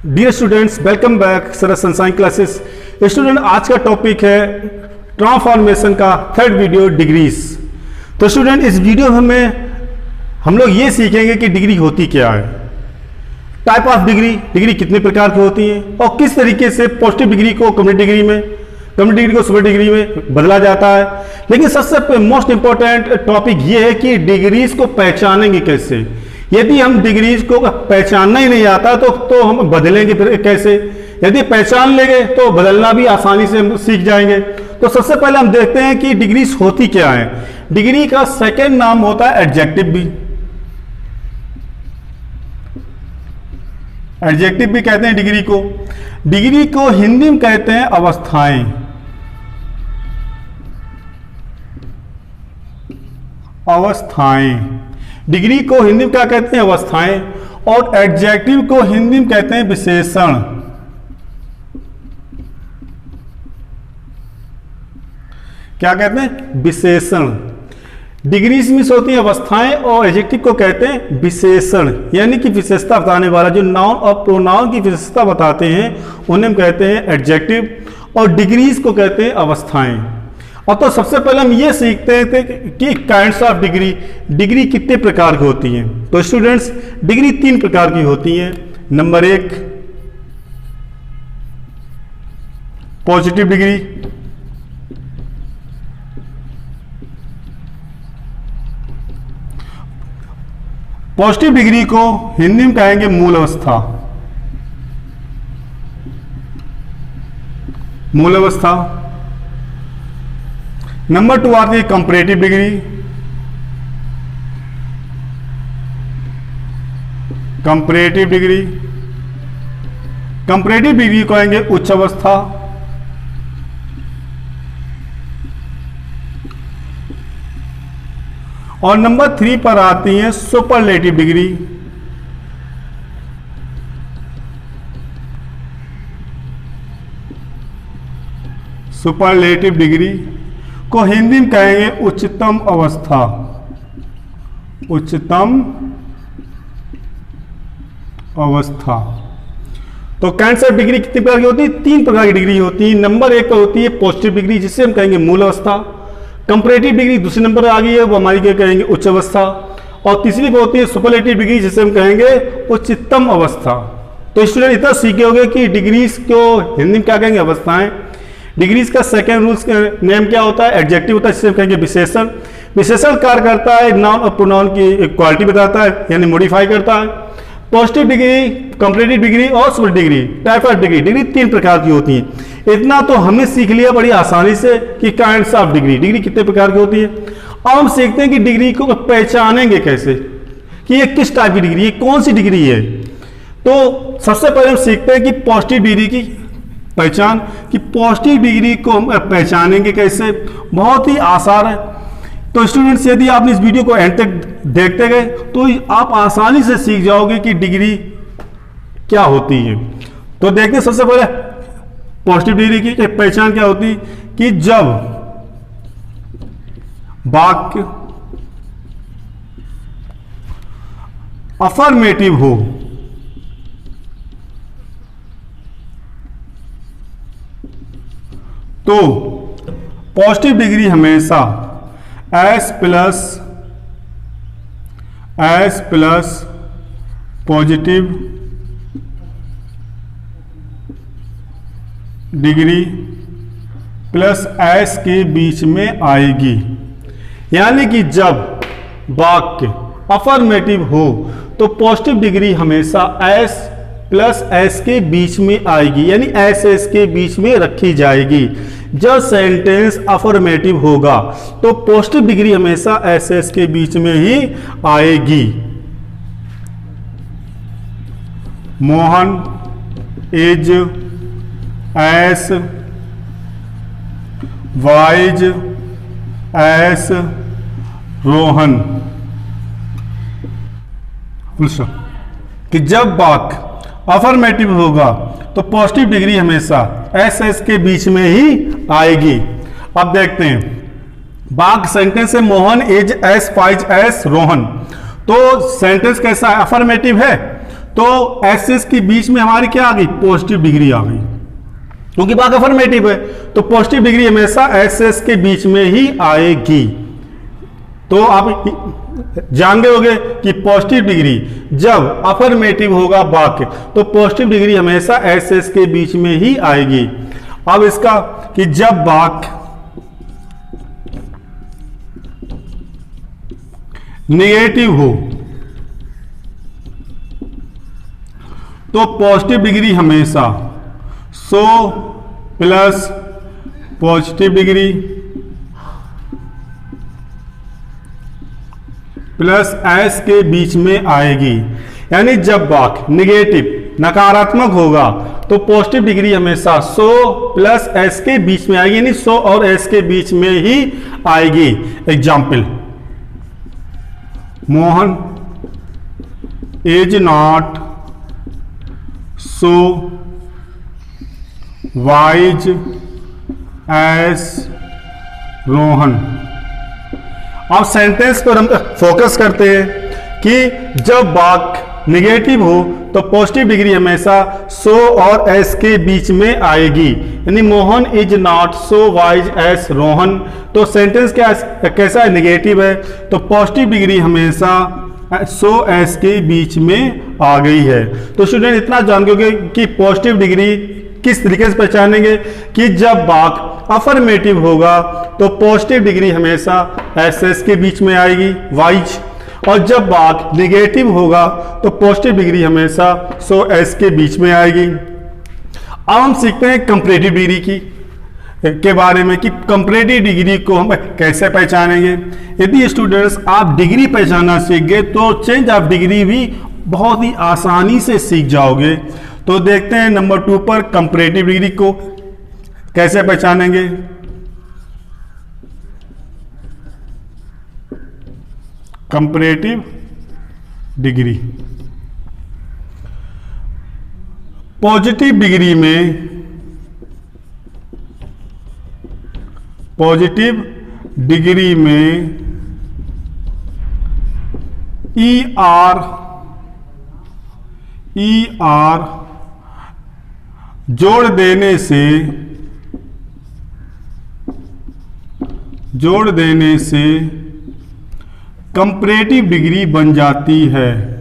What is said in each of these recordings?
Dear students, welcome back सरस sunshine classes. Student, आज का topic है ट्रांसफॉर्मेशन का थर्ड वीडियो, डिग्रीज। तो स्टूडेंट, इस वीडियो में हम लोग ये सीखेंगे कि डिग्री होती क्या है, टाइप ऑफ डिग्री कितने प्रकार की होती है और किस तरीके से पॉजिटिव डिग्री को कम्युनिटी डिग्री में, कम्युनिटी डिग्री को सुपर डिग्री में बदला जाता है। लेकिन सबसे मोस्ट इंपॉर्टेंट टॉपिक ये है कि डिग्रीज को पहचानेंगे कैसे। यदि हम डिग्रीज को पहचानना ही नहीं आता तो हम बदलेंगे फिर कैसे। यदि पहचान लेंगे तो बदलना भी आसानी से हम सीख जाएंगे। तो सबसे पहले हम देखते हैं कि डिग्रीज होती क्या है। डिग्री का सेकंड नाम होता है एडजेक्टिव भी। एडजेक्टिव भी कहते हैं डिग्री को। डिग्री को हिंदी में कहते हैं अवस्थाएं। अवस्थाएं, डिग्री को हिंदी में क्या कहते हैं, अवस्थाएं। और एडजेक्टिव को हिंदी में कहते हैं विशेषण। क्या कहते हैं, विशेषण। डिग्रीज में होती है अवस्थाएं और एडजेक्टिव को कहते हैं विशेषण, यानी कि विशेषता बताने वाला। जो नाउन और प्रोनाउन की विशेषता बताते हैं उन्हें हम कहते हैं एडजेक्टिव और डिग्रीज को कहते हैं अवस्थाएं। और तो सबसे पहले हम ये सीखते हैं कि काइंड्स ऑफ डिग्री कितने प्रकार की होती हैं। तो स्टूडेंट्स, डिग्री 3 प्रकार की होती हैं। Number 1 positive degree. Positive degree को हिंदी में कहेंगे मूल अवस्था। मूल अवस्था। नंबर 2 आती है comparative degree. Comparative degree, comparative degree को कहेंगे उच्च अवस्था। और नंबर 3 पर आती है सुपरलेटिव डिग्री। सुपरलेटिव डिग्री को हिंदी में कहेंगे उच्चतम अवस्था। उच्चतम अवस्था। तो काइंड्स ऑफ डिग्री कितने प्रकार की होती है, 3 प्रकार की डिग्री होती है। नंबर 1 पर होती है पॉजिटिव डिग्री, जिसे हम कहेंगे मूल अवस्था। कंपैरेटिव डिग्री दूसरे नंबर पर आ गई है, वो हमारी क्या कहेंगे उच्च अवस्था। और तीसरी पर होती है सुपरलेटिव डिग्री, जिसे हम कहेंगे उच्चतम अवस्था। तो स्टूडेंट, इतना सीखे होंगे कि डिग्रीज को हिंदी में क्या कहेंगे, अवस्थाएं। डिग्रीज का सेकंड रूल्स नेम क्या होता है, एडजेक्टिव होता है, जिसे हम कहेंगे विशेषण। विशेषण कार्य करता है नाउन और प्रोनाउन की क्वालिटी बताता है, यानी मॉडिफाई करता है। पॉजिटिव डिग्री, कंपैरेटिव डिग्री और super degree, type of degree 3 प्रकार की होती हैं। इतना तो हमने सीख लिया बड़ी आसानी से कि काइंड्स ऑफ डिग्री कितने प्रकार की होती है। अब हम सीखते हैं कि डिग्री को पहचानेंगे कैसे, कि ये किस टाइप की डिग्री, ये कौन सी डिग्री है। तो सबसे पहले हम सीखते हैं कि पॉजिटिव डिग्री की पहचान, कि पॉजिटिव डिग्री को हम पहचानेंगे कैसे। बहुत ही आसान है। तो स्टूडेंट्स, यदि आपने इस वीडियो को एंड तक देखते गए तो आप आसानी से सीख जाओगे कि डिग्री क्या होती है। तो देखते हैं सबसे पहले पॉजिटिव डिग्री की पहचान क्या होती है, कि जब वाक्य अफर्मेटिव हो, तो पॉजिटिव डिग्री हमेशा S plus positive degree plus S के बीच में आएगी। यानी कि जब वाक्य अफर्मेटिव हो तो पॉजिटिव डिग्री हमेशा एस प्लस एस के बीच में आएगी, यानी एस एस के बीच में रखी जाएगी। जब सेंटेंस अफर्मेटिव होगा तो पॉजिटिव डिग्री हमेशा एस एस के बीच में ही आएगी। Mohan is S wise S Rohan. कि जब वाक्य अफर्मेटिव होगा तो पॉजिटिव डिग्री हमेशा एस एस के बीच में ही आएगी। अब देखते हैं, वाक्य सेंटेंस है Mohan is as wise as Rohan, तो सेंटेंस कैसा है, अफर्मेटिव है। तो एस एस के बीच में हमारी क्या आ गई, पॉजिटिव डिग्री आ गई, क्योंकि भाग अफर्मेटिव है, तो पॉजिटिव डिग्री हमेशा एस एस के बीच में ही आएगी। तो आप जान गए होंगे कि पॉजिटिव डिग्री जब अफर्मेटिव होगा वाक्य तो पॉजिटिव डिग्री हमेशा एस एस के बीच में ही आएगी। अब इसका कि जब वाक्य नेगेटिव हो तो पॉजिटिव डिग्री हमेशा so plus positive degree plus S के बीच में आएगी। यानी जब वाक्य नेगेटिव नकारात्मक होगा तो पॉजिटिव डिग्री हमेशा सो प्लस एस के बीच में आएगी, यानी सो और एस के बीच में ही आएगी। Example, Mohan is not so wise as Rohan. अब सेंटेंस पर हम फोकस करते हैं कि जब वाक्य नेगेटिव हो तो पॉजिटिव डिग्री हमेशा सो और एस के बीच में आएगी, यानी Mohan is not so wise as Rohan. तो सेंटेंस कैसा है, नेगेटिव है, तो पॉजिटिव डिग्री हमेशा सो एस के बीच में आ गई है। तो स्टूडेंट इतना जान गए कि पॉजिटिव डिग्री किस तरीके से पहचानेंगे कि जब वाक्य अफर्मेटिव होगा तो पॉजिटिव डिग्री हमेशा एस एस के बीच में आएगी, वाइज, और जब वाक्य नेगेटिव होगा तो पॉजिटिव डिग्री हमेशा सो एस के बीच में आएगी। अब हम सीखते हैं कंपैरेटिव डिग्री के बारे में कि कंपैरेटिव डिग्री को हम कैसे पहचानेंगे। यदि स्टूडेंट्स आप डिग्री पहचानना सीख गए तो चेंज ऑफ डिग्री भी बहुत ही आसानी से सीख जाओगे। तो देखते हैं नंबर 2 पर कंपैरेटिव डिग्री को कैसे पहचानेंगे। कंपैरेटिव डिग्री, पॉजिटिव डिग्री में ई आर जोड़ देने से कंपैरेटिव डिग्री बन जाती है।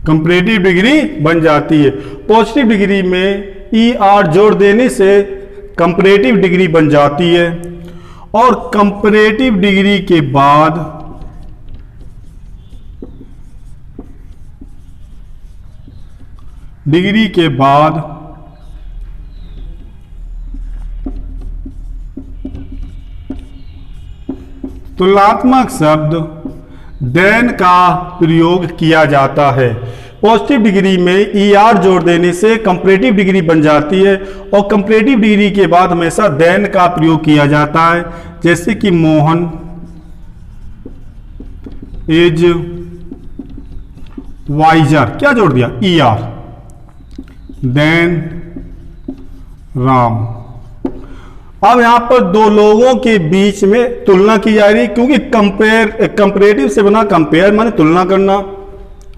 कंपैरेटिव डिग्री बन जाती है। पॉजिटिव डिग्री में ई आर जोड़ देने से कंपैरेटिव डिग्री बन जाती है, और कंपैरेटिव डिग्री के बाद तुलनात्मक शब्द देन का प्रयोग किया जाता है। पॉजिटिव डिग्री में ई आर जोड़ देने से कंपैरेटिव डिग्री बन जाती है, और कंपैरेटिव डिग्री के बाद हमेशा देन का प्रयोग किया जाता है। जैसे कि मोहन इज वाइजर, क्या जोड़ दिया, ई आर, देन राम। अब यहां पर दो लोगों के बीच में तुलना की जा रही है, क्योंकि कंपैरेटिव से बना कंपेयर माने तुलना करना।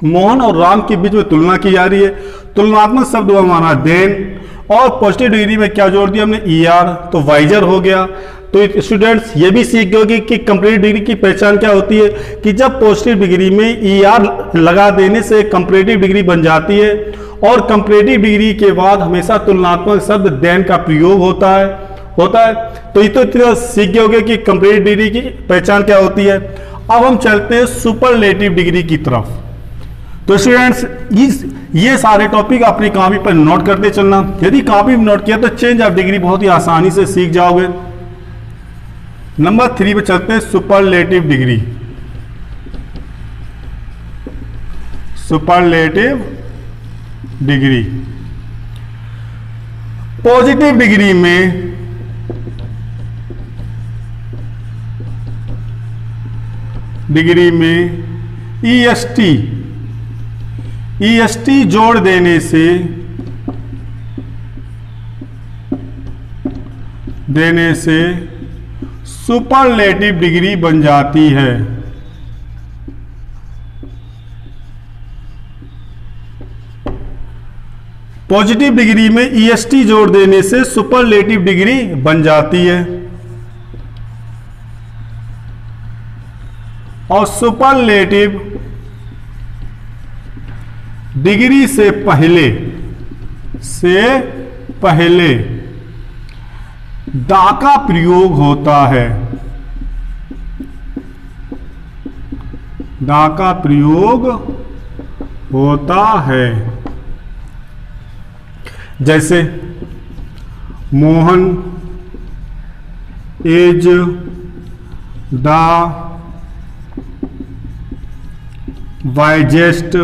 मोहन और राम के बीच में तुलना की जा रही है। तुलनात्मक शब्द हमारा देन, और पॉजिटिव डिग्री में क्या जोड़ दिया हमने, ई आर, तो वाइजर हो गया। तो स्टूडेंट्स ये भी सीख गए कि कंपैरेटिव डिग्री की पहचान क्या होती है कि जब पॉजिटिव डिग्री में ई आर लगा देने से कंपैरेटिव डिग्री बन जाती है, और कंपैरेटिव डिग्री के बाद हमेशा तुलनात्मक शब्द देन का प्रयोग होता है। तो ये तो इतना सीख गए होंगे कि कंपैरेटिव डिग्री की पहचान क्या होती है। अब हम चलते हैं सुपरलेटिव डिग्री की तरफ। तो स्टूडेंट्स ये सारे टॉपिक अपनी कॉपी पर नोट करते चलना। यदि कॉपी में नोट किया तो चेंज ऑफ डिग्री बहुत ही आसानी से सीख जाओगे। नंबर 3 पे चलते हैं superlative degree. Superlative degree, positive degree में EST जोड़ देने से सुपरलेटिव डिग्री बन जाती है। पॉजिटिव डिग्री में ईएसटी जोड़ देने से सुपरलेटिव डिग्री बन जाती है। और सुपरलेटिव डिग्री से पहले दा का प्रयोग होता है। दा का प्रयोग होता है। जैसे Mohan is the wisest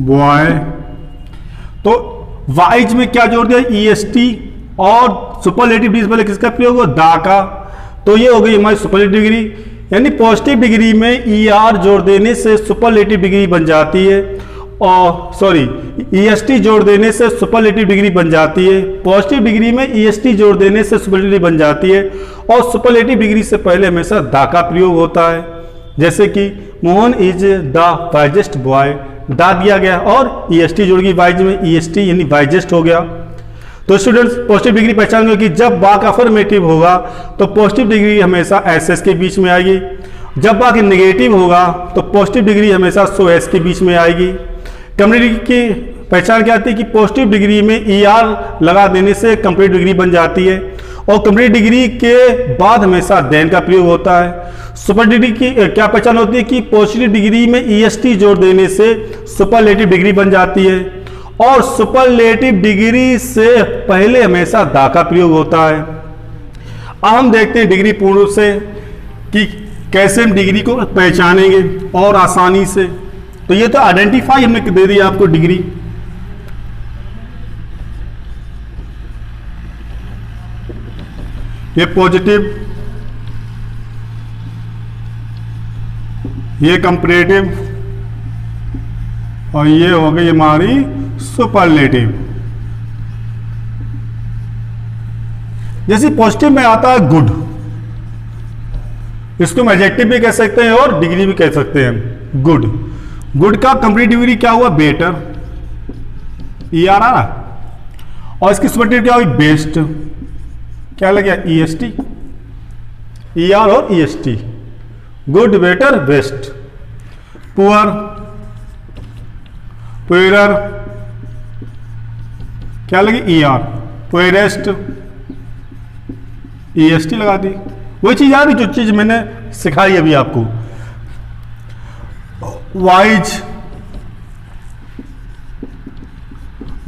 boy. तो वाइज में क्या जोड़ दिया, ईएसटी, और सुपरलेटिव डिग्री पहले किसका प्रयोग हो, दा का। तो ये हो गई हमारी सुपरलेटिव डिग्री। यानी पॉजिटिव डिग्री में ईआर जोड़ देने से सुपरलेटिव डिग्री बन जाती है, और सॉरी ईएसटी जोड़ देने से सुपरलेटिव डिग्री बन जाती है। पॉजिटिव डिग्री में ईएसटी जोड़ देने से सुपरलेटिव बन जाती है, और सुपरलेटिव डिग्री से पहले हमेशा दा का प्रयोग होता है। जैसे कि Mohan is the wisest boy, दा दिया गया और ईएसटी जोड़ गई वाइज में, ईएसटी यानी वाइजेस्ट हो गया। तो स्टूडेंट्स पॉजिटिव डिग्री पहचान कि जब बा का अफर्मेटिव होगा तो पॉजिटिव डिग्री हमेशा एसएस के बीच में आएगी। जब बा की नेगेटिव होगा तो पॉजिटिव डिग्री हमेशा सो एस के बीच में आएगी। कंप्लीट की पहचान क्या आती है कि पॉजिटिव डिग्री में ईआर लगा देने से कंप्लीट डिग्री बन जाती है, और कंप्लीट डिग्री के बाद हमेशा देन का प्रयोग होता है। सुपर डिग्री की क्या पहचान होती है कि पॉजिटिव डिग्री में ईएसटी जोड़ देने से सुपरलेटिव डिग्री बन जाती है, और सुपरलेटिव डिग्री से पहले हमेशा दा का प्रयोग होता है। अब हम देखते हैं डिग्री पूर्ण रूप से कि कैसे हम डिग्री को पहचानेंगे और आसानी से। तो ये तो आइडेंटिफाई हमने दे दिया आपको डिग्री। ये पॉजिटिव, ये कंपैरेटिव, और ये हो गई हमारी सुपरलेटिव। जैसे पॉजिटिव में आता है गुड, इसको हम एडजेक्टिव भी कह सकते हैं और डिग्री भी कह सकते हैं। गुड, गुड का कंप्लीट डिग्री क्या हुआ, बेटर, ईआर आ रहा, और इसकी सुपरलेटिव क्या हुई, बेस्ट, क्या लग गया, ईएसटी, ईआर और EST. Good, better, best. Poor, poorer, क्या लगी, ईआर, पुअरेस्ट, ईएसटी लगा दी। वही चीज आ रही जो चीज मैंने सिखाई अभी आपको। वाइज,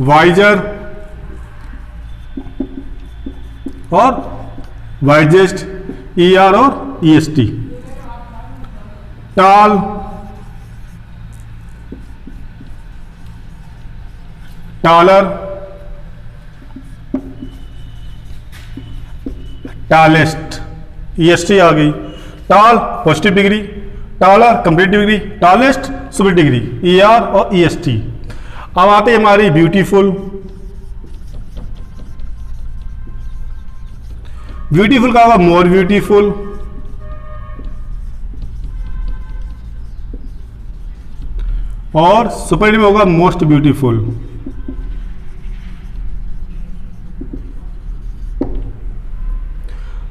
वाइजर और वाइजेस्ट, ईआर और ईएसटी। टाल, टालर, टालेस्ट, ईएसटी आ गई। टाल positive degree, taller complete degree, tallest super degree, ER और ईएसटी। अब आते हैं हमारी ब्यूटीफुल। ब्यूटीफुल का होगा मोर ब्यूटीफुल, और सुपर में होगा मोस्ट ब्यूटीफुल।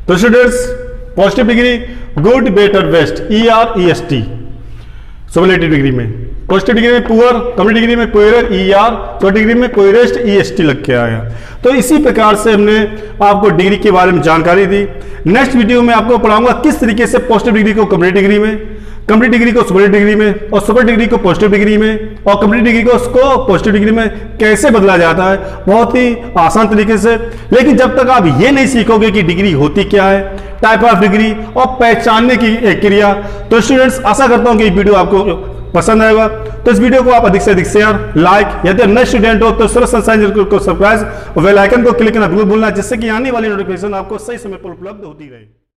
तो students positive degree good, better, best, ER, EST superlative degree में। पॉजिटिव डिग्री में पुअर, कंप्लीट डिग्री में पुअरर, ईआर, सुपर डिग्री में पुअरेस्ट, ईएसटी लग के आया। तो इसी प्रकार से हमने आपको डिग्री के बारे में जानकारी दी। नेक्स्ट वीडियो में आपको पढ़ाऊंगा किस तरीके से पॉजिटिव डिग्री को कंप्लीट डिग्री में, कंप्लीट डिग्री को सुपर डिग्री में, और सुपर डिग्री को पॉजिटिव डिग्री में, और कंप्लीट डिग्री को उसको पॉजिटिव डिग्री में कैसे बदला जाता है, बहुत ही आसान तरीके से। लेकिन जब तक आप ये नहीं सीखोगे कि डिग्री होती क्या है, टाइप ऑफ डिग्री और पहचानने की एक क्रिया, तो स्टूडेंट्स आशा करता हूं कि ये वीडियो आपको पसंद आएगा। तो इस वीडियो को आप अधिक से अधिक शेयर, लाइक, यदि नए स्टूडेंट हो तो सूरज सनशाइन को सब्सक्राइब और बेल आइकन को क्लिक करना बिल्कुल भूलना, जिससे कि आने वाली नोटिफिकेशन आपको सही समय पर उपलब्ध होती रहे।